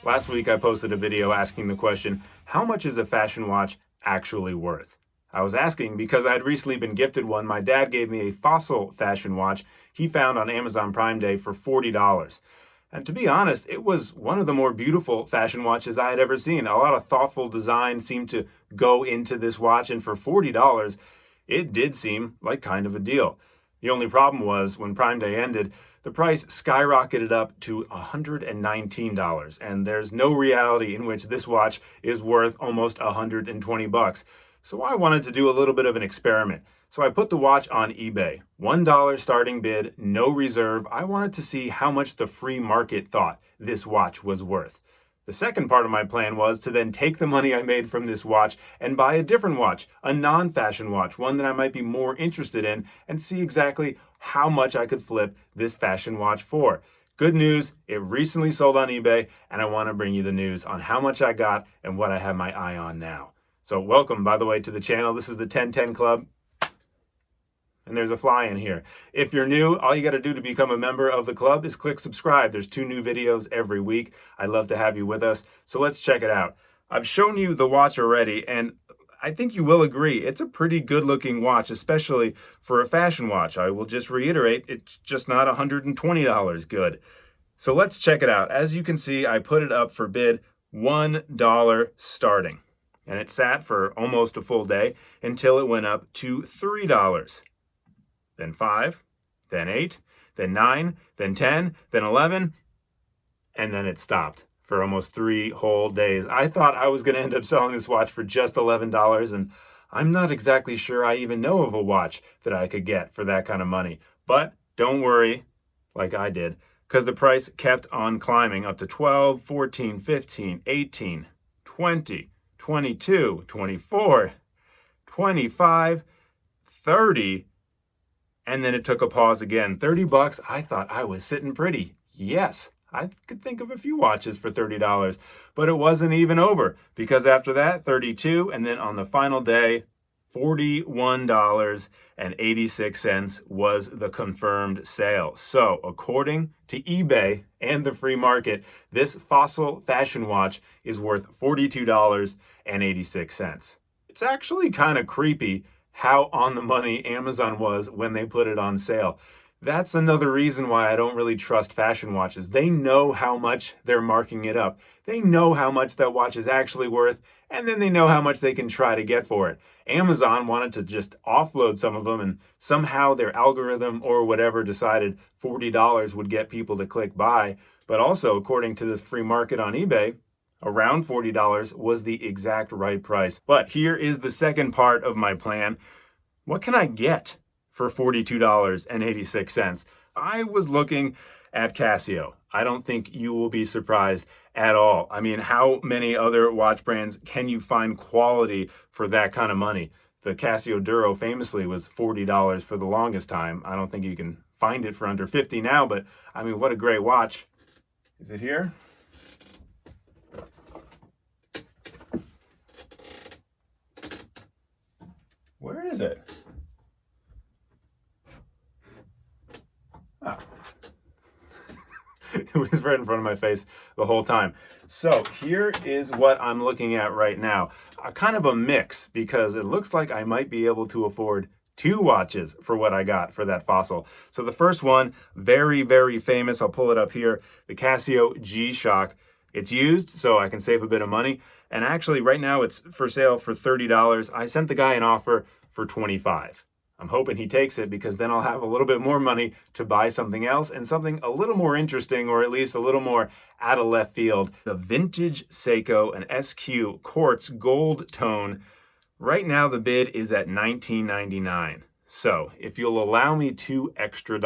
Last week I posted a video asking the question, how much is a fashion watch actually worth? I was asking because I had recently been gifted one. My dad gave me a Fossil fashion watch he found on Amazon Prime Day for $40. And to be honest, it was one of the more beautiful fashion watches I had ever seen. A lot of thoughtful design seemed to go into this watch, and for $40, it did seem like kind of a deal. The only problem was when Prime Day ended, the price skyrocketed up to $119, and there's no reality in which this watch is worth almost $120. So I wanted to do a little bit of an experiment. So I put the watch on eBay. $1 starting bid, no reserve. I wanted to see how much the free market thought this watch was worth. The second part of my plan was to then take the money I made from this watch and buy a different watch, a non-fashion watch, one that I might be more interested in, and see exactly how much I could flip this fashion watch for. Good news, it recently sold on eBay, and I want to bring you the news on how much I got and what I have my eye on now. So welcome, by the way, to the channel. This is the 1010 Club. And there's a fly in here. If you're new, all you got to do to become a member of the club is click subscribe. There's 2 new videos every week. I'd love to have you with us. So let's check it out. I've shown you the watch already, and I think you will agree it's a pretty good looking watch, especially for a fashion watch. I will just reiterate, it's just not $120 good. So let's check it out. As you can see, I put it up for bid $1 starting. And it sat for almost a full day until it went up to $3. Then 5, then 8, then 9, then 10, then 11, and then it stopped for almost 3 whole days. I thought I was going to end up selling this watch for just $11, and I'm not exactly sure I even know of a watch that I could get for that kind of money. But don't worry, like I did, because the price kept on climbing up to 12, 14, 15, 18, 20, 22, 24, 25, 30, and then it took a pause again. $30, I thought I was sitting pretty. Yes, I could think of a few watches for $30, but it wasn't even over, because after that, $32, and then on the final day, $41.86 was the confirmed sale. So according to eBay and the free market, this Fossil fashion watch is worth $42.86. It's actually kind of creepy how on the money Amazon was when they put it on sale. That's another reason why I don't really trust fashion watches. They know how much they're marking it up. They know how much that watch is actually worth, and then they know how much they can try to get for it. Amazon wanted to just offload some of them, and somehow their algorithm or whatever decided $40 would get people to click buy. But also, according to the free market on eBay, around $40 was the exact right price. But here is the second part of my plan. What can I get for $42.86? I was looking at Casio. I don't think you will be surprised at all. I mean, how many other watch brands can you find quality for that kind of money? The Casio Duro famously was $40 for the longest time. I don't think you can find it for under $50 now, but I mean, what a great watch. Is it here? Where is it? Ah. It was right in front of my face the whole time. So here is what I'm looking at right now. Kind of a mix, because it looks like I might be able to afford 2 watches for what I got for that Fossil. So the first one, very, very famous. I'll pull it up here. The Casio G-Shock. It's used, so I can save a bit of money. And actually, right now, it's for sale for $30. I sent the guy an offer for $25. I'm hoping he takes it, because then I'll have a little bit more money to buy something else, and something a little more interesting, or at least a little more out of left field. The vintage Seiko, an SQ quartz gold tone. Right now, the bid is at $19.99. So if you'll allow me $2 extra,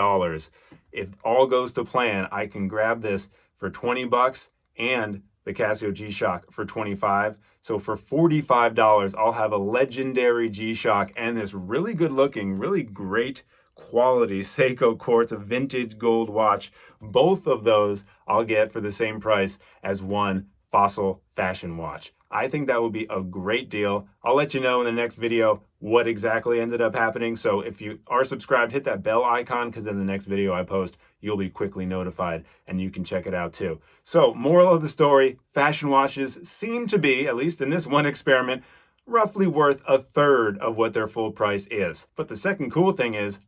if all goes to plan, I can grab this for $20 and the Casio G-Shock for $25. So for $45, I'll have a legendary G-Shock and this really good looking, really great quality Seiko quartz, a vintage gold watch. Both of those I'll get for the same price as one Fossil fashion watch. I think that would be a great deal. I'll let you know in the next video what exactly ended up happening. So if you are subscribed, hit that bell icon, because then the next video I post, you'll be quickly notified and you can check it out too. So moral of the story, fashion watches seem to be, at least in this one experiment, roughly worth a third of what their full price is. But the second cool thing is,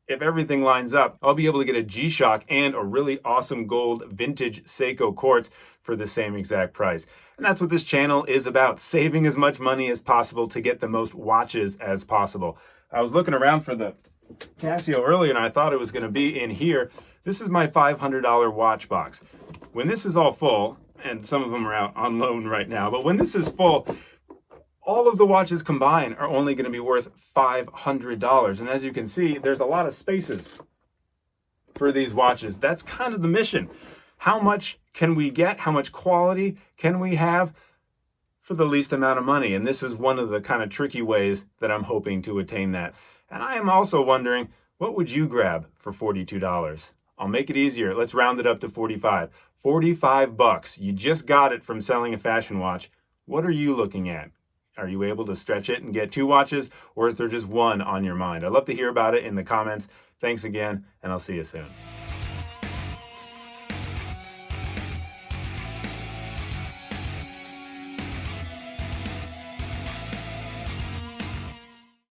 if everything lines up, I'll be able to get a G-Shock and a really awesome gold vintage Seiko quartz for the same exact price. And that's what this channel is about, saving as much money as possible to get the most watches as possible. I was looking around for the Casio earlier and I thought it was going to be in here. This is my $500 watch box. When this is all full, and some of them are out on loan right now, but when this is full, all of the watches combined are only going to be worth $500. And as you can see, there's a lot of spaces for these watches. That's kind of the mission. How much can we get? How much quality can we have for the least amount of money? And this is one of the kind of tricky ways that I'm hoping to attain that. And I am also wondering, what would you grab for $42? I'll make it easier. Let's round it up to 45. 45 bucks. You just got it from selling a fashion watch. What are you looking at? Are you able to stretch it and get 2 watches, or is there just one on your mind? I'd love to hear about it in the comments. Thanks again, and I'll see you soon.